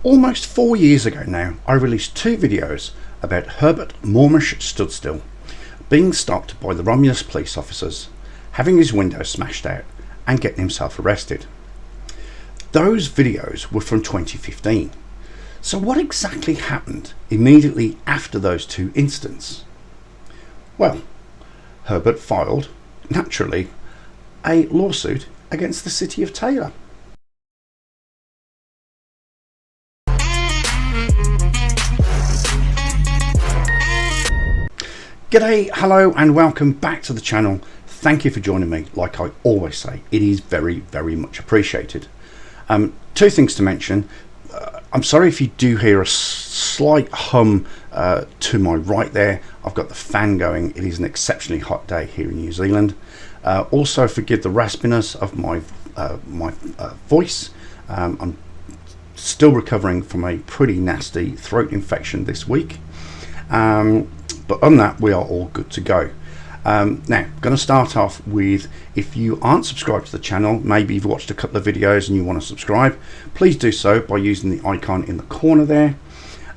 Almost 4 years ago now, I released 2 videos about Herbert MOORMISH STUDSTILL being stopped by the Romulus police officers, having his window smashed out and getting himself arrested. Those videos were from 2015. So what exactly happened immediately after those 2 incidents? Well, Herbert filed, naturally, a lawsuit against the city of Taylor. G'day, hello and welcome back to the channel. Thank you for joining me. Like I always say, it is very, very much appreciated. 2 things to mention. I'm sorry if you do hear a slight hum to my right there. I've got the fan going. It is an exceptionally hot day here in New Zealand. Also forgive the raspiness of my voice. I'm still recovering from a pretty nasty throat infection this week. But on that, we are all good to go. Now, I'm going to start off with, if you aren't subscribed to the channel, maybe you've watched a couple of videos and you want to subscribe, please do so by using the icon in the corner there.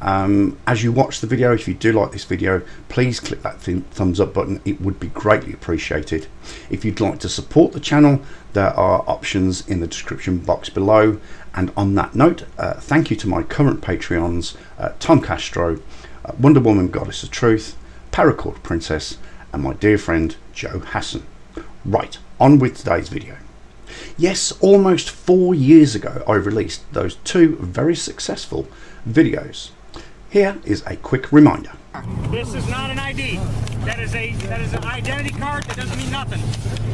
As you watch the video, if you do like this video, please click that thumbs up button. It would be greatly appreciated. If you'd like to support the channel, there are options in the description box below. And on that note, thank you to my current Patreons, Tom Castro, Wonder Woman Goddess of Truth, Paracord Princess, and my dear friend Joe Hassan. Right, on with today's video. Yes, almost 4 years ago I released those 2 very successful videos. Here is a quick reminder. This is not an ID. That is an identity card that doesn't mean nothing.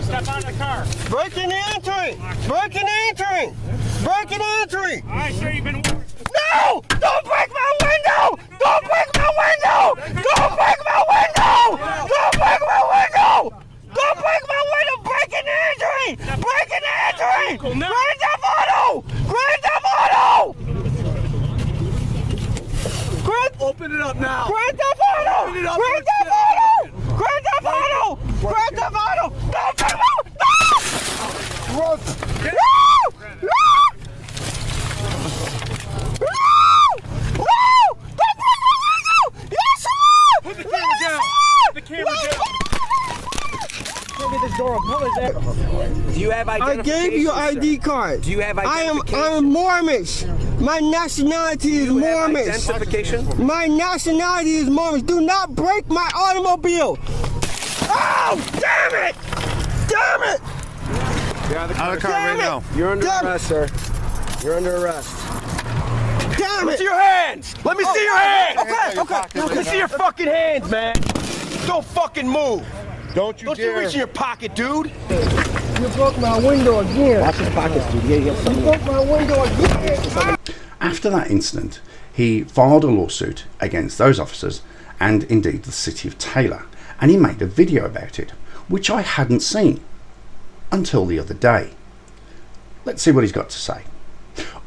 Step out of the car. Breaking and entering! Breaking and entering! Breaking and entering! All right, sir, you've been... No! Don't break my window! Don't break my window! Don't break my window! Don't break my window! Don't break my window! Breaking and entering! Breaking and entering! Grand Theft Auto! Grand Theft Auto! Open it up now. Grand Theft Auto! Open it up. Grand Theft Auto! Grand Theft Auto! Grand Theft Auto! Don't break my... No! Put the camera down. Put the camera down. Do you have identification? I gave you ID card. Do you have identification? I'm Moormish. My nationality is Moormish. Identification? My nationality is Moormish. Do not break my automobile. Oh, damn it! Damn it! You're out of the car, right now. You're under Damn arrest, sir. You're under arrest. Damn Let me it! see your hands! Let me see your hands! Okay. Let me see your fucking hands, man! Don't fucking move! Don't you Don't you reach in your pocket, dude! You broke my window again. Watch his pockets, dude. You broke my window again. After that incident, he filed a lawsuit against those officers and indeed the city of Taylor, and he made a video about it, which I hadn't seen until the other day. Let's see what he's got to say.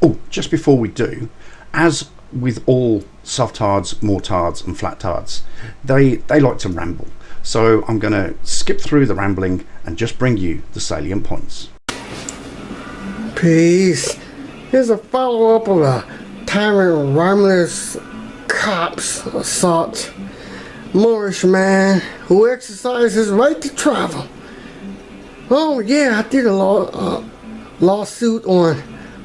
Oh, just before we do, as with all softards, mortards and flattards, they like to ramble. So I'm going to skip through the rambling and just bring you the salient points. Peace. Here's a follow-up of a tyrant Romulus cops assault. Moorish man who exercised his right to travel. Oh yeah, I did a lawsuit on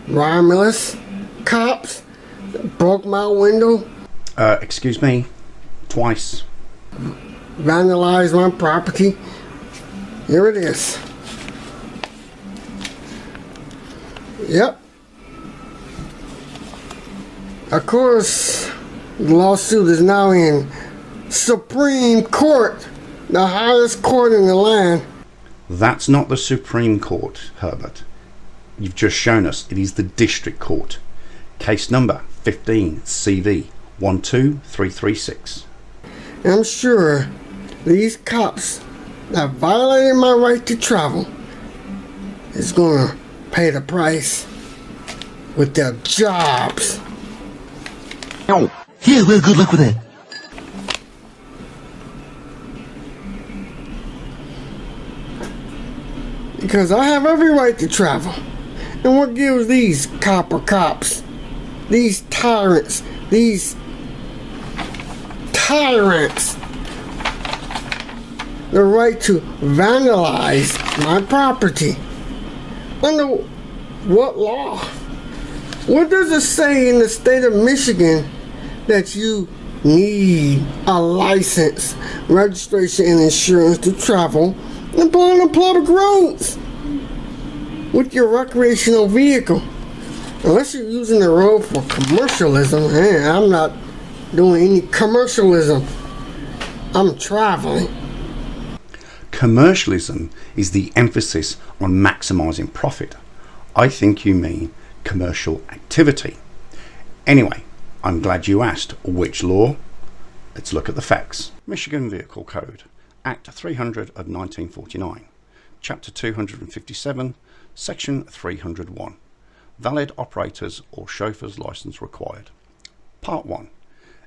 Romulus cops that broke my window. Excuse me, twice. Vandalized my property. Here it is. Yep. Of course, the lawsuit is now in Supreme Court, the highest court in the land. That's not the Supreme Court, Herbert. You've just shown us it is the District Court. Case number 15 CV 12336. I'm sure these cops that violated my right to travel is gonna pay the price with their jobs. Yeah, well, good luck with that. Because I have every right to travel. And what gives these copper cops these tyrants, the right to vandalize my property. Under what law? What does it say in the state of Michigan that you need a license, registration, and insurance to travel upon the public roads with your recreational vehicle? Unless you're using the road for commercialism, I'm not doing any commercialism. I'm traveling. Commercialism is the emphasis on maximizing profit. I think you mean commercial activity. Anyway, I'm glad you asked. Which law? Let's look at the facts. Michigan Vehicle Code, Act 300 of 1949, Chapter 257, Section 301. Valid operators or chauffeur's license required. Part 1.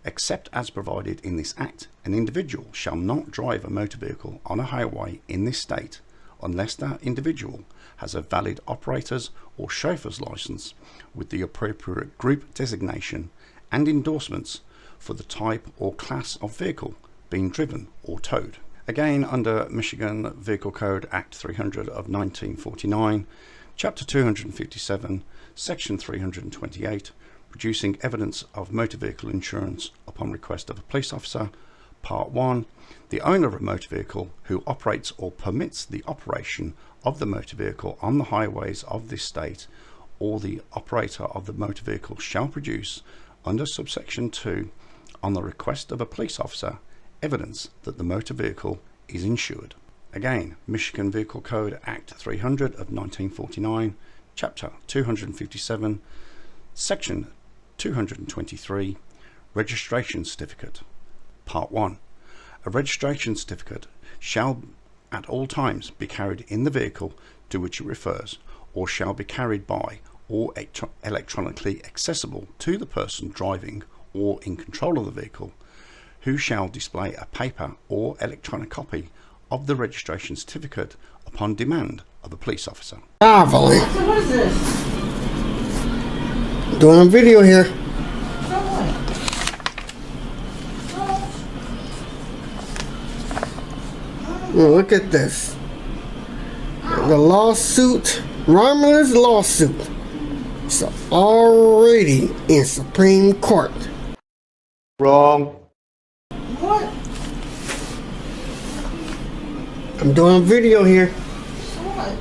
Except as provided in this Act, an individual shall not drive a motor vehicle on a highway in this state unless that individual has a valid operator's or chauffeur's license with the appropriate group designation and endorsements for the type or class of vehicle being driven or towed. Again, under Michigan Vehicle Code Act 300 of 1949, Chapter 257, Section 328, producing evidence of motor vehicle insurance upon request of a police officer. Part 1. The owner of a motor vehicle who operates or permits the operation of the motor vehicle on the highways of this state, or the operator of the motor vehicle, shall produce, under subsection 2, on the request of a police officer, evidence that the motor vehicle is insured. Again, Michigan Vehicle Code Act 300 of 1949, Chapter 257, Section 223, Registration Certificate. Part 1. A registration certificate shall at all times be carried in the vehicle to which it refers, or shall be carried by or electronically accessible to the person driving or in control of the vehicle, who shall display a paper or electronic copy of the registration certificate upon demand of a police officer. Traveling. So what is this? Doing a video here. Look at this. The lawsuit, Romulus lawsuit, is already in Supreme Court. Wrong. What? I'm doing a video here. So what?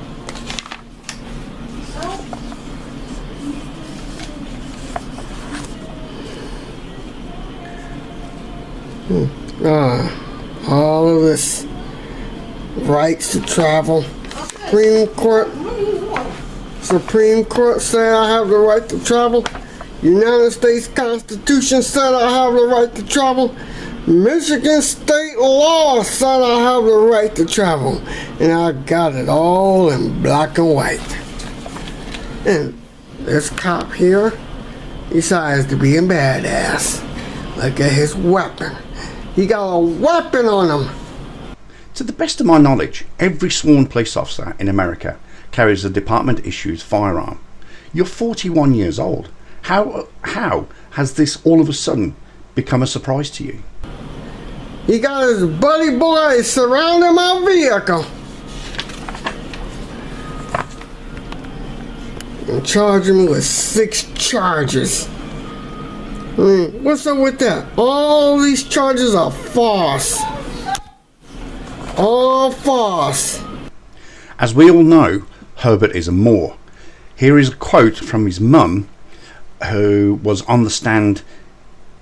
All of this rights to travel. Supreme Court said I have the right to travel. United States Constitution said I have the right to travel. Michigan state law said I have the right to travel. And I got it all in black and white. And this cop here decides to be a badass. Look at his weapon. He got a weapon on him. To the best of my knowledge, every sworn police officer in America carries a department-issued firearm. You're 41 years old. How has this all of a sudden become a surprise to you? He got his buddy boys surrounding my vehicle and charging me with 6 charges. I mean, what's up with that? All these charges are false. All false. As we all know, Herbert is a Moor. Here is a quote from his mum, who was on the stand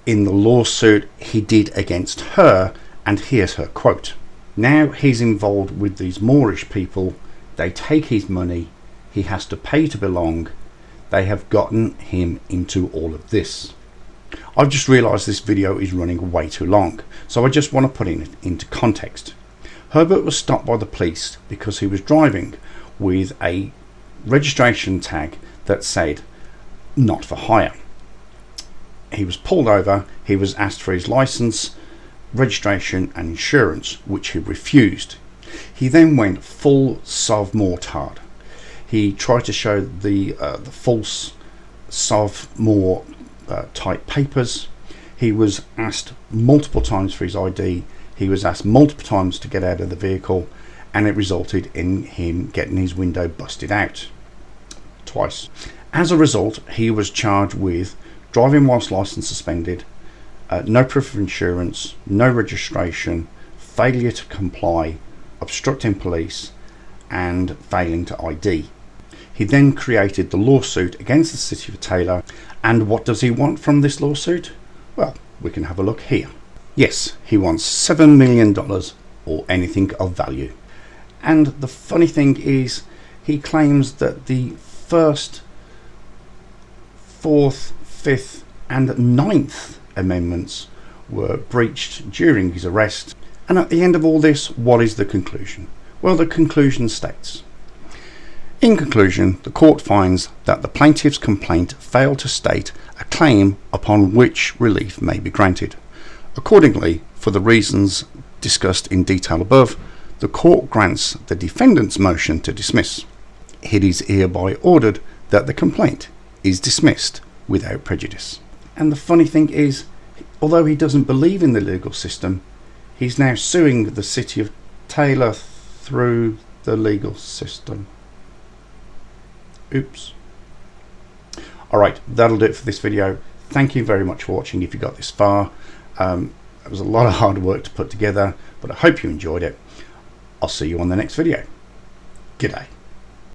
in the lawsuit he did against her, and here's her quote. Now he's involved with these Moorish people. They take his money. He has to pay to belong. They have gotten him into all of this. I've just realised this video is running way too long, so I just want to put it into context. Herbert was stopped by the police because he was driving with a registration tag that said not for hire. He was pulled over. He was asked for his license, registration and insurance, which he refused. He then went full Sav-Mortard. He tried to show the false Sav-Mor type papers. He was asked multiple times for his ID. He was asked multiple times to get out of the vehicle, and it resulted in him getting his window busted out twice. As a result, he was charged with driving whilst licence suspended, no proof of insurance, no registration, failure to comply, obstructing police, and failing to ID. He then created the lawsuit against the City of Taylor, and what does he want from this lawsuit? Well, we can have a look here. Yes, he wants $7 million or anything of value. And the funny thing is, he claims that the 1st, 4th, 5th and 9th amendments were breached during his arrest. And at the end of all this, what is the conclusion? Well, the conclusion states, in conclusion, the court finds that the plaintiff's complaint failed to state a claim upon which relief may be granted. Accordingly, for the reasons discussed in detail above, the court grants the defendant's motion to dismiss. It is hereby ordered that the complaint is dismissed without prejudice. And the funny thing is, although he doesn't believe in the legal system, he's now suing the City of Taylor through the legal system. Oops. Alright, that'll do it for this video. Thank you very much for watching if you got this far. It was a lot of hard work to put together, but I hope you enjoyed it. I'll see you on the next video. G'day.